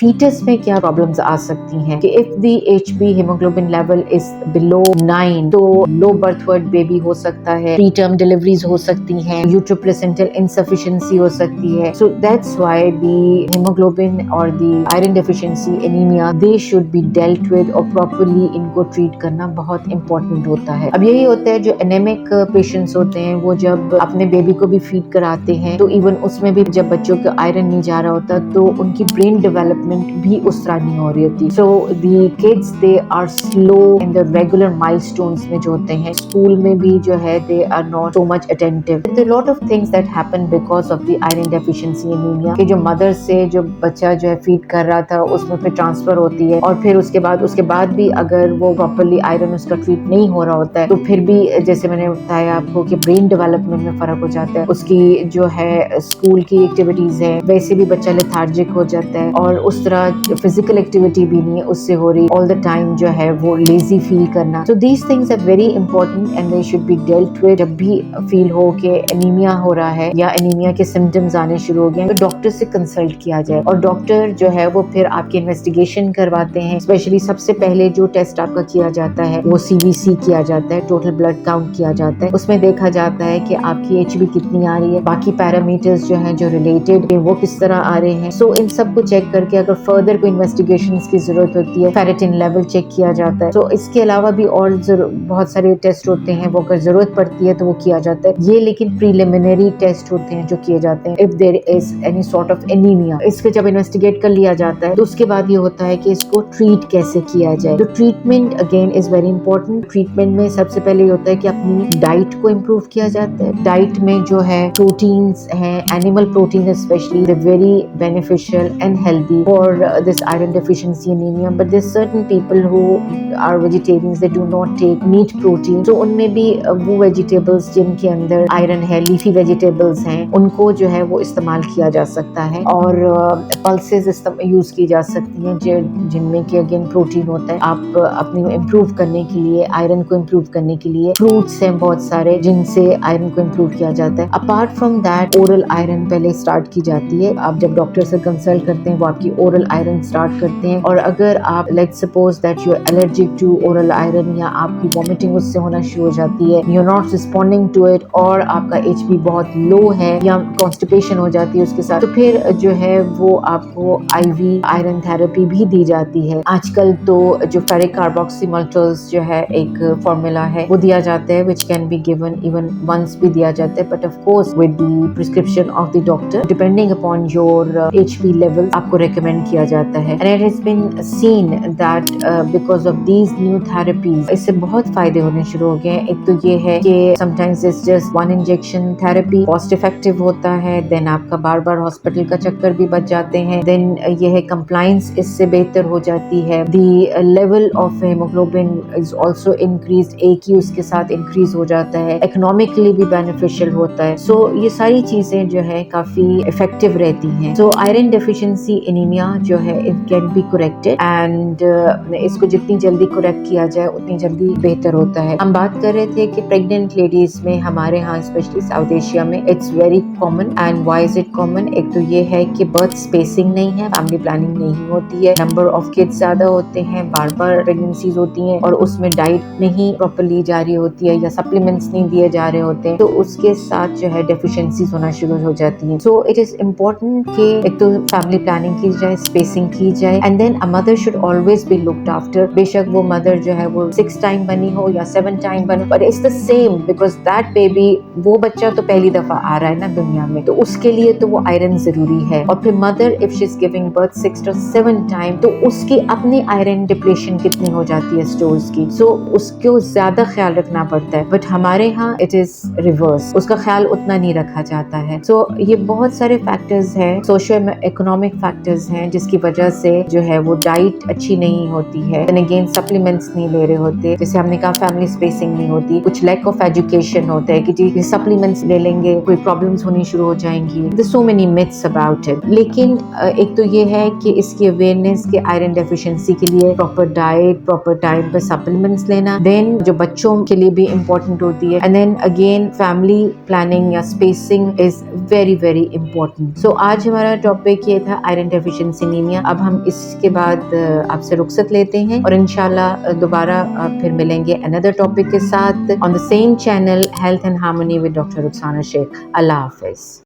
Foetus में क्या problems आ सकती हैं कि if the HB haemoglobin level is below 9 तो लो बर्थ वेट बेबी हो सकता है, प्री टर्म डिलीवरीज हो सकती हैं, यूट्रोप्लेसेंटल इनसफिशिएंसी हो सकती है. So that's why the haemoglobin और the iron deficiency anaemia they should be dealt with और प्रॉपर्ली इनको ट्रीट करना बहुत इंपॉर्टेंट होता है. अब यही होता है जो एनेमिक पेशेंट्स होते हैं वो जब अपने बेबी को भी फीड कराते हैं तो इवन उसमें भी जब बच्चों को आयरन नहीं जा रहा होता तो उनकी ब्रेन डेवलपमेंट भी उस तरह नहीं हो रही होती. So the kids they are slow in the regular milestones में जो होते हैं, स्कूल में भी जो है they are not so much attentive. There are lot of things that happen because of the iron deficiency anemia कि जो मदर से जो बच्चा जो है फीड कर रहा था उसमें फिर ट्रांसफर होती है और फिर उसके बाद भी अगर वो प्रॉपर्ली आयरन उसका ट्रीट नहीं हो रहा होता है तो फिर भी जैसे मैंने बताया आपको कि ब्रेन डेवलपमेंट में फर्क हो जाता है. उसकी जो है स्कूल की एक्टिविटीज है वैसे भी बच्चा लेथार्जिक हो जाता है और उस तरह फिजिकल एक्टिविटी भी नहीं उससे हो रही, ऑल द टाइम जो है वो लेजी फील करना. So these things are very important and they should be dealt with. जब भी फील हो कि एनीमिया हो रहा है या एनीमिया के सिम्टम्स आने शुरू हो गए तो डॉक्टर से कंसल्ट किया जाए और डॉक्टर जो है वो फिर आपकी इन्वेस्टिगेशन करवाते हैं. स्पेशली सबसे पहले जो टेस्ट आपका किया जाता है वो CBC किया जाता है, टोटल ब्लड काउंट किया जाता है. उसमें देखा जाता है कि आपकी HB कितनी आ रही है, बाकी पैरामीटर्स जो हैं जो रिलेटेड वो किस तरह आ रहे हैं. सो इन सब को चेक करके अगर फर्दर कोई इन्वेस्टिगेशंस की जरूरत होती है फेरेटिन लेवल चेक किया जाता है. तो इसके अलावा भी और बहुत सारे टेस्ट होते हैं वो अगर जरूरत पड़ती है तो वो किया जाता है. ये लेकिन प्रीलिमिनरी टेस्ट होते हैं जो किए जाते हैं if there is any sort of anaemia. इसके जब इन्वेस्टिगेट कर लिया जाता है तो उसके बाद ये होता है कि इसको ट्रीट कैसे किया जाए. तो treatment again is very important. Treatment में सबसे पहले ये होता है कि अपनी डाइट को इम्प्रूव किया जाता है. डाइट में जो है प्रोटीन्स हैं, animal protein specially, they very beneficial and healthy for this iron deficiency anemia. But there's certain people who are vegetarians, they do not take meat protein. So उनमें भी वो vegetables जिनके अंदर iron है, leafy vegetables हैं, उनको जो है वो इस्तेमाल किया जा सकता है और pulses यूज की जा सकती हैं जिनमें कि अगेन प्रोटीन होता है. आप अपनी इम्प्रूव करने के लिए, आयरन को इम्प्रूव करने के लिए फ्रूट्स हैं बहुत सारे जिनसे आयरन को इम्प्रूव किया जाता है. Apart from that oral iron पहले स्टार्ट की जाती है. आप जब डॉक्टर से कंसल्ट करते हैं वो आपकी ओरल आयरन स्टार्ट करते हैं और अगर आप let's suppose that you are allergic to oral iron या आपकी वॉमिटिंग उससे होना शुरू हो जाती है, you are not responding to it और आपका HB बहुत लो है या कॉन्स्टिपेशन हो जाती है उसके साथ, तो फिर जो है वो आपको IV आयरन थेरेपी भी दी जाती है. आजकल तो जो फेरिक कार्बोक्सीमल्टोज जो है एक फॉर्मूला है वो दिया जाता है which can be given even once भी दिया जाता है but of course with the prescription of the doctor depending upon your HB level आपको रेकमेंड किया जाता है. And it has been seen that because of these new therapies इससे बहुत फायदे होने शुरू हो गए हैं. एक तो ये है कि sometimes it's just one injection therapy, cost effective होता है, देन आपका बार बार हॉस्पिटल का चक्कर भी बच जाते हैं, देन ये है कंप्लायंस इससे बेहतर हो जाती है, the level of haemoglobin is also increase, AQ उसके साथ इंक्रीज हो जाता है, इकोनॉमिकली भी बेनिफिशियल होता है. सो ये सारी चीजें जो है काफी इफेक्टिव रहती हैं. सो आयरन डेफिशिएंसी एनीमिया जो है it can be corrected and इसको जितनी जल्दी करेक्ट किया जाए उतनी जल्दी बेहतर होता है. हम बात कर रहे थे कि प्रेग्नेंट लेडीज में हमारे यहाँ स्पेशली साउथ एशिया में it's very common. And why is it common? एक तो ये है कि बर्थ स्पेसिंग नहीं है, फैमिली प्लानिंग नहीं होती है, नंबर ऑफ किड्स ज्यादा होते हैं, बार बार प्रेगनेंसीज होती हैं और उसमें डाइट नहीं प्रॉपर्ली जा रही होती है या सप्लीमेंट्स नहीं दिए जा रहे होते हैं तो उसके साथ जो है डेफिशिएंसीज होना शुरू हो जाती हैं. सो इट इज इम्पोर्टेंट कि एक तो फैमिली प्लानिंग की जाए, स्पेसिंग की जाए and then a mother should always be looked after. बेशक वो मदर जो है वो 6 टाइम बनी हो या 7 टाइम बनी, but it's the same because that baby, वो बच्चा तो पहली दफा आ रहा है ना दुनिया में तो उसके लिए तो वो आयरन जरूरी है. और फिर mother if she is giving birth 6 to 7 time तो उसकी अपनी आयरन डिप्लेशन कितनी हो जाती है स्टोर्स की. सो उसको ज्यादा ख्याल रखना पड़ता है बट हमारे यहाँ इट इज रिवर्स, उसका ख्याल उतना नहीं रखा जाता है. सो ये बहुत सारे फैक्टर्स हैं, सोशो इकोनॉमिक फैक्टर्स हैं जिसकी वजह से जो है वो डाइट अच्छी नहीं होती है, एंड अगेन सप्लीमेंट्स नहीं ले रहे होते, जैसे हमने कहा फैमिली स्पेसिंग नहीं होती, कुछ लैक ऑफ एजुकेशन होता है कि जी सप्लीमेंट्स ले लेंगे कोई प्रॉब्लम्स होनी शुरू हो जाएंगी. There so many myths about it. लेकिन एक तो ये है कि इसकी अवेयरनेस के आयरन डेफिशिएंसी के लिए प्रॉपर डाइट, प्रॉपर टाइम पे सप्लीमेंट्स लेना, देन जो बच्चों के लिए भी इम्पोर्टेंट होती है, and then again family planning या spacing is very very important. So आज हमारा टॉपिक ये था आयरन डेफिशिएंसी انسینیمیا. اب ہم اس کے بعد آپ سے رخصت لیتے ہیں اور انشاءاللہ دوبارہ پھر ملیں گے another ٹاپک کے ساتھ on the same channel Health and Harmony with Dr. Rukhsana شیخ. اللہ حافظ.